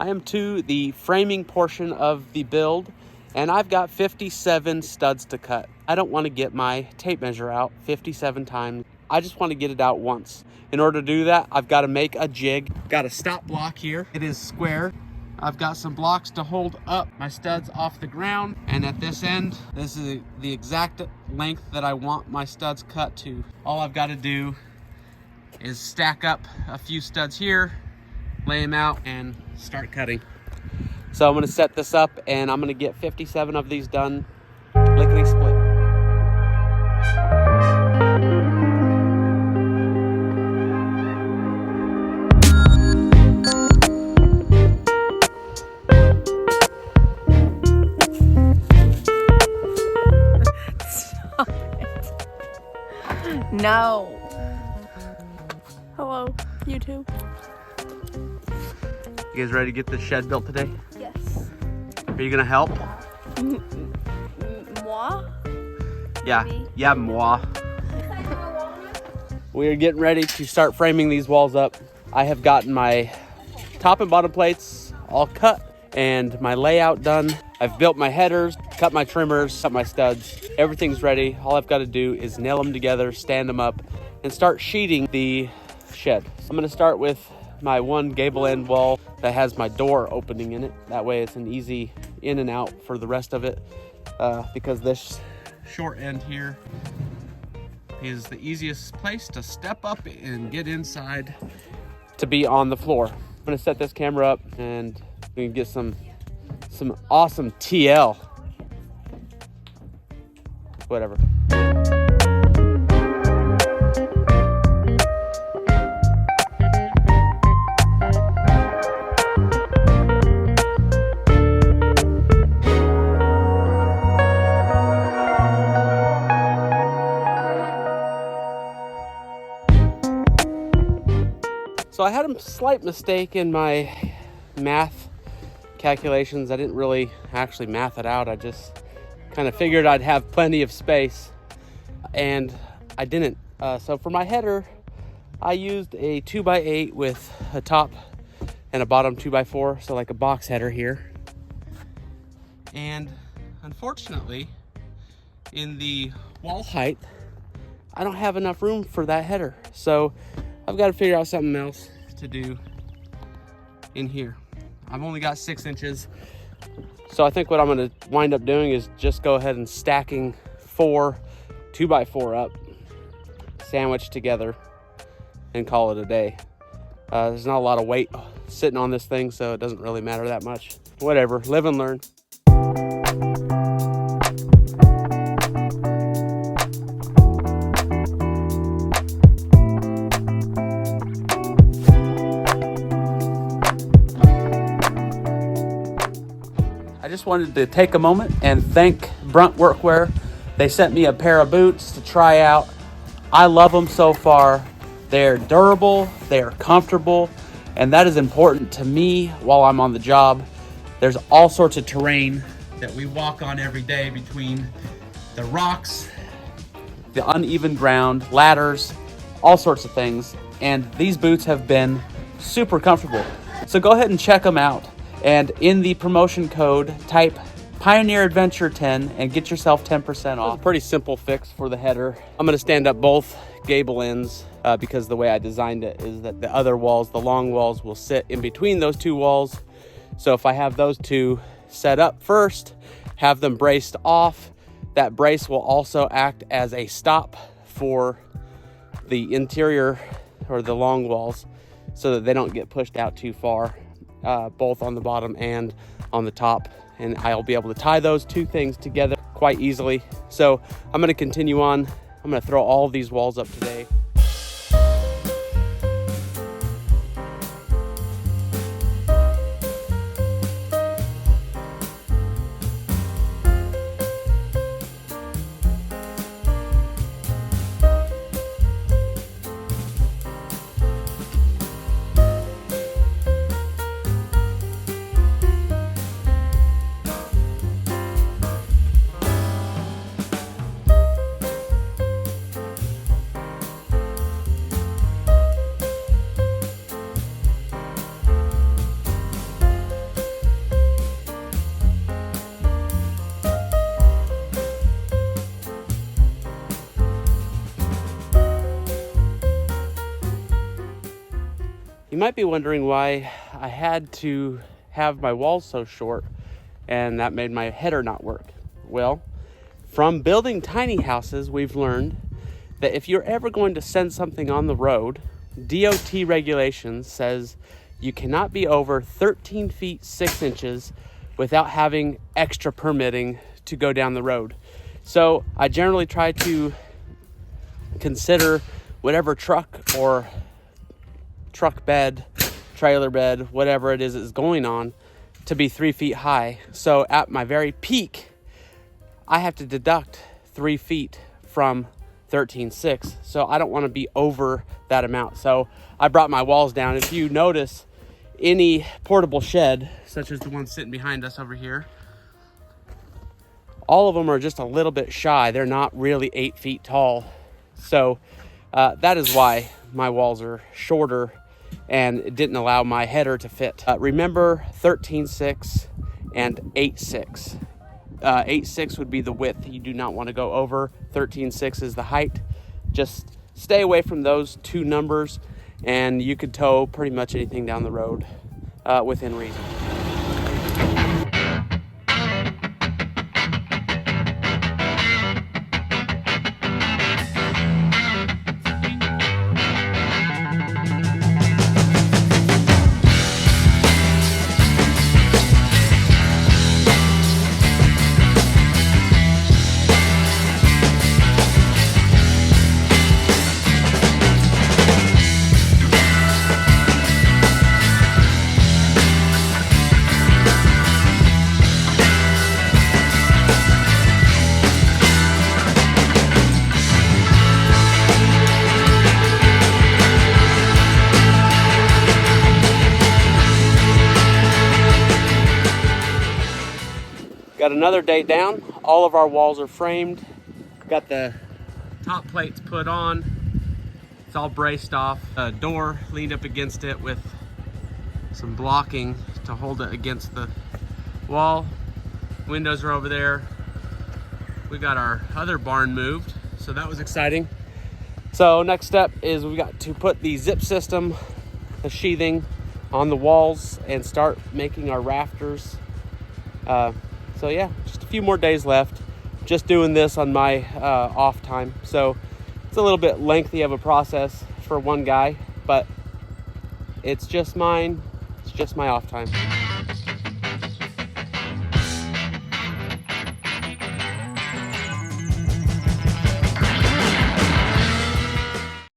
I am to the framing portion of the build, and I've got 57 studs to cut. I don't want to get my tape measure out 57 times. I just want to get it out once. In order to do that, I've got to make a jig. Got a stop block here. It is square. I've got some blocks to hold up my studs off the ground, and at this end, this is the exact length that I want my studs cut to. All I've got to do is stack up a few studs here, lay them out, and start cutting. So I'm going to set this up, and I'm going to get 57 of these done lickety split. No. Hello, YouTube. You guys ready to get this shed built today? Yes. Are you gonna help? Moi? Yeah, Maybe. yeah, moi. We are getting ready to start framing these walls up. I have gotten my top and bottom plates all cut and my layout done. I've built my headers, cut my trimmers, cut my studs. Everything's ready. All I've got to do is nail them together, stand them up, and start sheeting the shed. So I'm gonna start with my one gable end wall that has my door opening in it. That way it's an easy in and out for the rest of it, because this short end here is the easiest place to step up and get inside to be on the floor. I'm gonna set this camera up and we can get some awesome TL. Whatever. So I had a slight mistake in my math calculations. I didn't really actually math it out. I just kind of figured I'd have plenty of space, and I didn't. So for my header, I used a 2x8 with a top and a bottom 2x4, so like a box header here. And unfortunately, in the wall height, I don't have enough room for that header. So I've got to figure out something else to do in here. I've only got 6 inches. So I think what I'm gonna wind up doing is just go ahead and stacking 4 2x4 up, sandwiched together, and call it a day. There's not a lot of weight sitting on this thing, so it doesn't really matter that much. Whatever, live and learn. I just wanted to take a moment and thank Brunt Workwear. They sent me a pair of boots to try out. I love them so far. They're durable, they're comfortable, and that is important to me while I'm on the job. There's all sorts of terrain that we walk on every day, between the rocks, the uneven ground, ladders, all sorts of things. And these boots have been super comfortable. So go ahead and check them out. And in the promotion code, type Pioneer Adventure 10 and get yourself 10% off. Pretty simple fix for the header. I'm gonna stand up both gable ends because the way I designed it is that the other walls, the long walls, will sit in between those two walls. So if I have those two set up first, have them braced off, that brace will also act as a stop for the interior or the long walls so that they don't get pushed out too far. Both on the bottom and on the top, and I'll be able to tie those two things together quite easily. So I'm going to continue on. I'm going to throw all of these walls up today. might be wondering why I had to have my walls so short and that made my header not work. Well, from building tiny houses, we've learned that if you're ever going to send something on the road, DOT regulations says you cannot be over 13 feet 6 inches without having extra permitting to go down the road. So I generally try to consider whatever truck or truck bed, trailer bed, whatever it is going on, to be 3 feet high. So at my very peak, I have to deduct 3 feet from 13.6. So I don't want to be over that amount. So I brought my walls down. If you notice any portable shed, such as the one sitting behind us over here, all of them are just a little bit shy. They're not really 8 feet tall. So that is why my walls are shorter and it didn't allow my header to fit. Remember 13.6 and 8.6. 8.6 would be the width. You do not want to go over. 13.6 is the height. Just stay away from those two numbers and you could tow pretty much anything down the road within reason. Got another day down. All of our walls are framed. Got the top plates put on. It's all braced off. A door leaned up against it with some blocking to hold it against the wall. Windows are over there. We got our other barn moved, so that was exciting. So next step is we got to put the zip system, the sheathing on the walls and start making our rafters. So yeah, just a few more days left. Just doing this on my off time. So it's a little bit lengthy of a process for one guy, but it's just mine. It's just my off time.